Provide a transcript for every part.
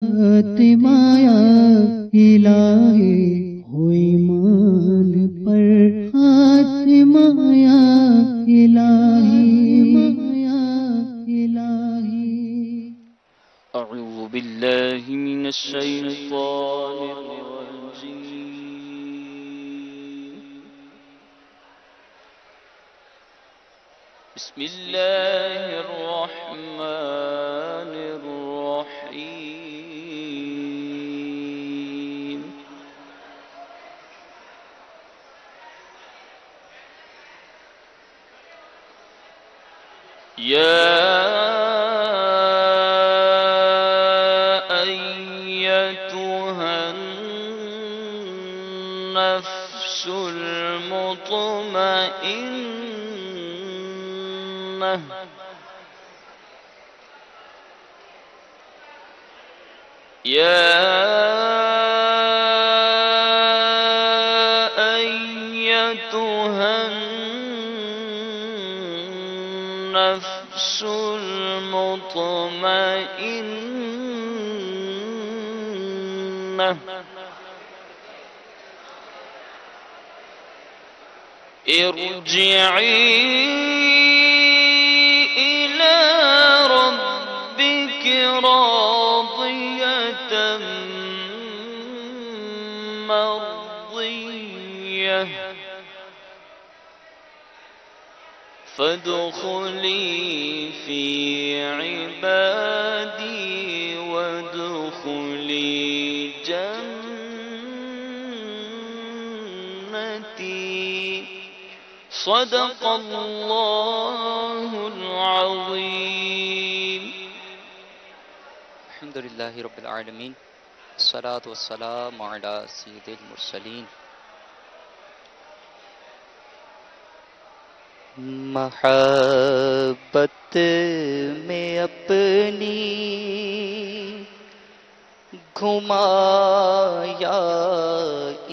خاتمایا الہی ہو ایمان پر خاتمایا الہی أعوذ بالله من الشيطان الرجيم. بسم الله الرحمن الرحيم. يا أيتها النفس المطمئنة يا أيتها النفس المطمئنة ارجعي إلى ربك راضية مرضية فادخلي في عبادي وادخلي جنتي صدق الله العظيم. الحمد لله رب العالمين الصلاة والسلام على سيد المرسلين. محبت میں اپنی گھمایا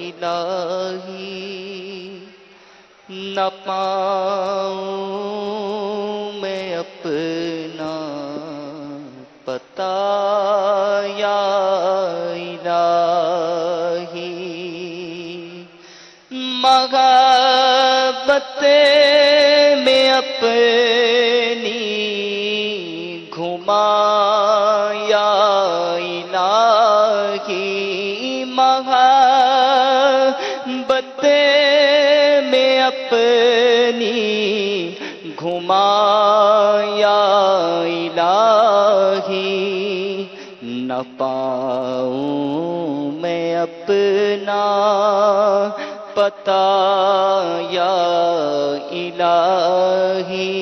الہی نہ پاؤں میں اپنا پتہ یا الہی محبت میں اپنی گھمایا الہی محبت میں اپنی گھمایا الہی نہ پاؤں میں اپنا پتہ یا الہی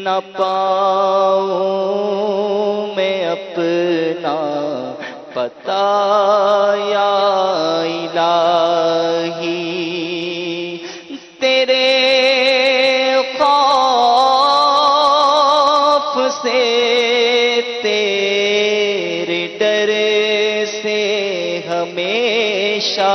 نہ پاؤں میں اپنا پتہ یا الہی تیرے خوف سے تیرے ڈر سے ہمیشہ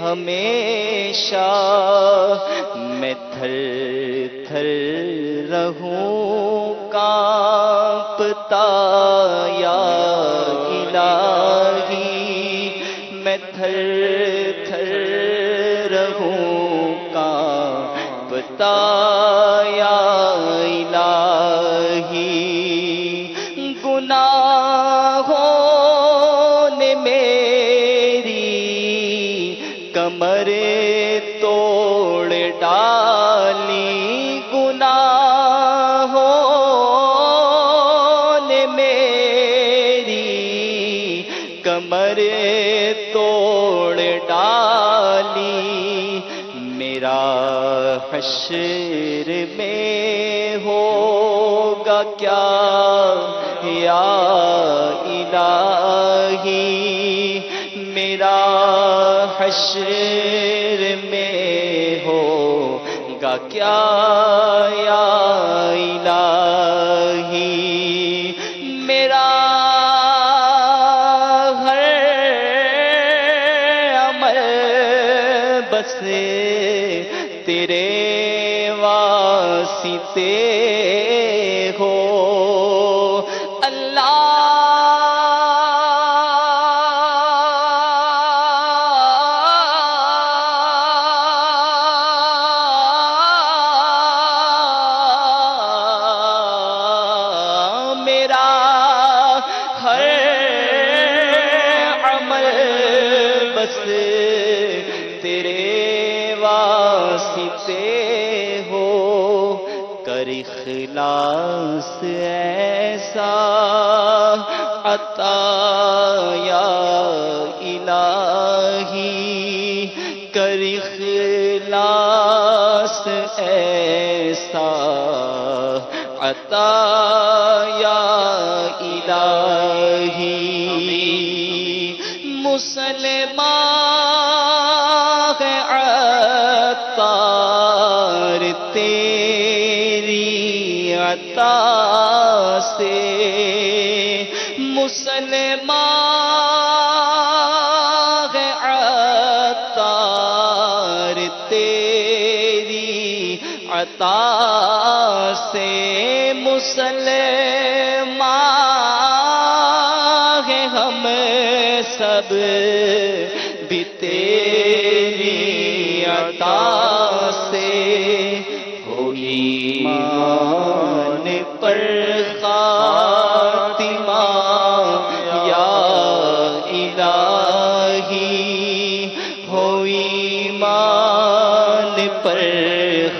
ہمیشہ میں تھر تھر رہوں کانپتا یا الہی میں تھر تھر رہوں کانپتا یا الہی گناہوں نے کمر توڑ ڈالی گناہوں نے میری کمر توڑ ڈالی میرا حشر میں ہوگا کیا یا الہی میرا حشر میں ہوگا کیا یا الہی میرا ہر عمل بس تیرے واسطے ہو اخلاص ایسا عطا یا الہی کر اخلاص ایسا عطا یا الہی مسلمان عطار تیری عطا سے مسلمان عطار تیری عطا سے مسلمان ہیں ہم سب بھی تیری عطا سے ہو ایمان پر خاتمہ یا الہی ہو ایمان پر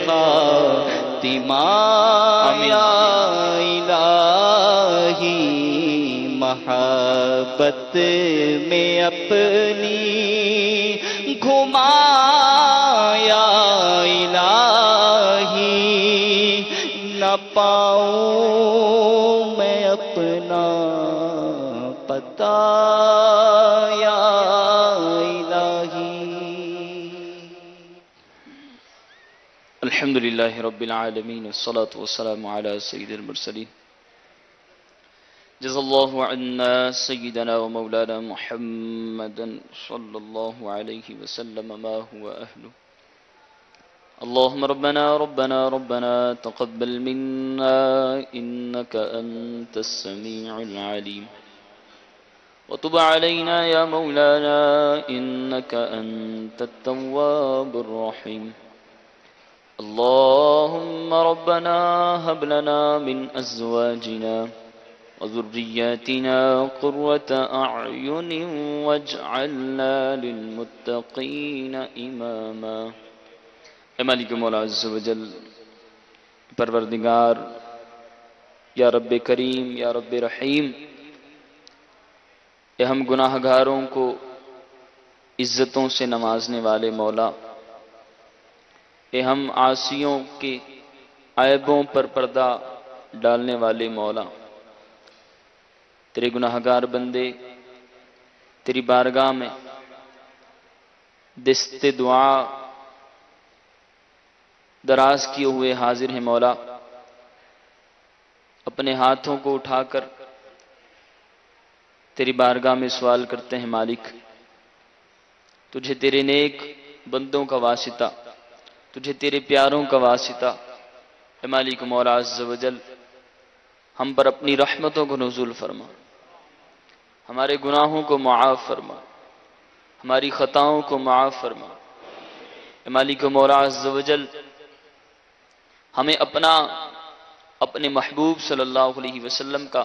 خاتمہ یا الہی محبت میں اپنی گھما یا الہی نہ پاؤں میں اپنا پتہ یا الہی. الحمدللہ رب العالمین والصلاة والسلام على سید المرسلین. جزا اللہ عنا سیدنا ومولانا محمد صلی اللہ علیہ وسلم ما هو أهله. اللهم ربنا تقبل منا إنك أنت السميع العليم وتب علينا يا مولانا إنك أنت التواب الرحيم. اللهم ربنا هب لنا من أزواجنا وذرياتنا قرة أعين واجعلنا للمتقين إماما. اے مالک مولا عز و جل، پروردگار، یا رب کریم، یا رب رحیم، اے ہم گناہ گاروں کو عزتوں سے نوازنے والے مولا، اے ہم عاصیوں کے عیبوں پر پردہ ڈالنے والے مولا، تیرے گناہ گار بندے تیری بارگاہ میں دست دعا دراز کیے ہوئے حاضر ہیں مولا. اپنے ہاتھوں کو اٹھا کر تیری بارگاہ میں سوال کرتے ہیں مالک، تجھے تیرے نیک بندوں کا واسطہ، تجھے تیرے پیاروں کا واسطہ اے مالک مولا عز و جل ہم پر اپنی رحمتوں کو نزول فرما، ہمارے گناہوں کو معاف فرما، ہماری خطاؤں کو معاف فرما. اے مالک مولا عز و جل ہمیں اپنے محبوب صلی اللہ علیہ وسلم کا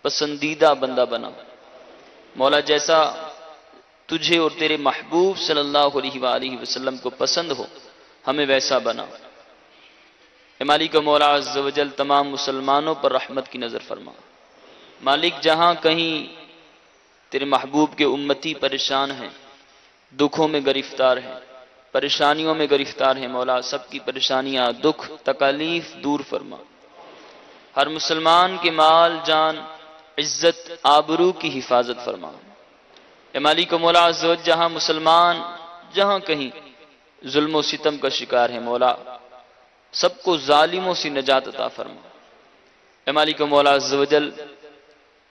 پسندیدہ بندہ بنا مولا. جیسا تجھے اور تیرے محبوب صلی اللہ علیہ وآلہ وسلم کو پسند ہو ہمیں ویسا بنا. اے مالک مولا عز و جل تمام مسلمانوں پر رحمت کی نظر فرما. مالک جہاں کہیں تیرے محبوب کے امتی پریشان ہیں، دکھوں میں گرفتار ہیں، پریشانیوں میں گرفتار ہیں مولا، سب کی پریشانیاں، دکھ، تکالیف دور فرما. ہر مسلمان کے مال، جان، عزت، آبرو کی حفاظت فرما. اے مالک مولا عز و جل جہاں مسلمان جہاں کہیں ظلم و ستم کا شکار ہے مولا، سب کو ظالموں سے نجات عطا فرما۔ اے مالک و مولا عز و جل،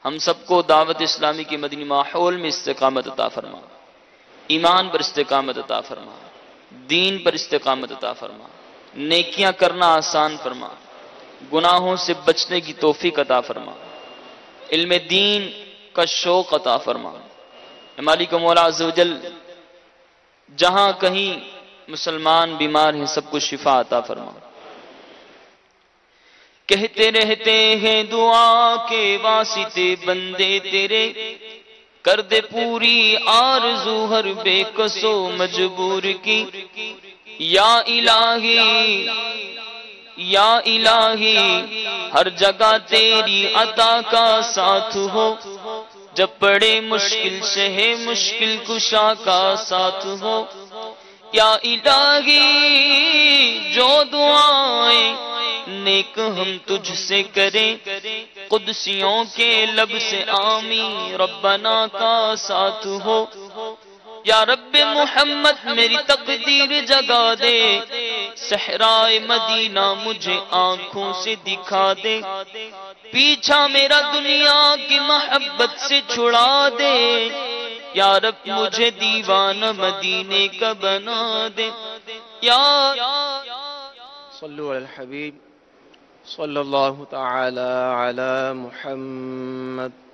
ہم سب کو دعوت اسلامی کے مدنی ماحول میں استقامت عطا فرما، ایمان پر استقامت عطا فرما، دین پر استقامت عطا فرما، نیکیاں کرنا آسان فرما، گناہوں سے بچنے کی توفیق عطا فرما، علم دین کا شوق عطا فرما۔ اے مالک و مولا عز و جل، جہاں کہیں مسلمان بیمار ہیں سب کو شفا عطا فرما۔ کہتے رہتے ہیں دعا کے واسطے بندے تیرے، کر دے پوری آرزو ہر بے کس و مجبور کی۔ یا الہی یا الہی، ہر جگہ تیری عطا کا ساتھ ہو، جب پڑے مشکل سے ہے مشکل کشا کا ساتھ ہو۔ یا الہی جو دعائیں نیک ہم تجھ سے کریں، قدسیوں کے لب سے آمین ربنا کا ساتھ ہو۔ یا رب محمد میری تقدیر جگا دے، صحرائے مدینہ مجھے آنکھوں سے دکھا دے، پیچھا میرا دنیا کی محبت سے چھڑا دے، یا رب مجھے دیوانہ مدینے کا بنا دے۔ یا صلو علی الحبیب صلی اللہ تعالی علی محمد۔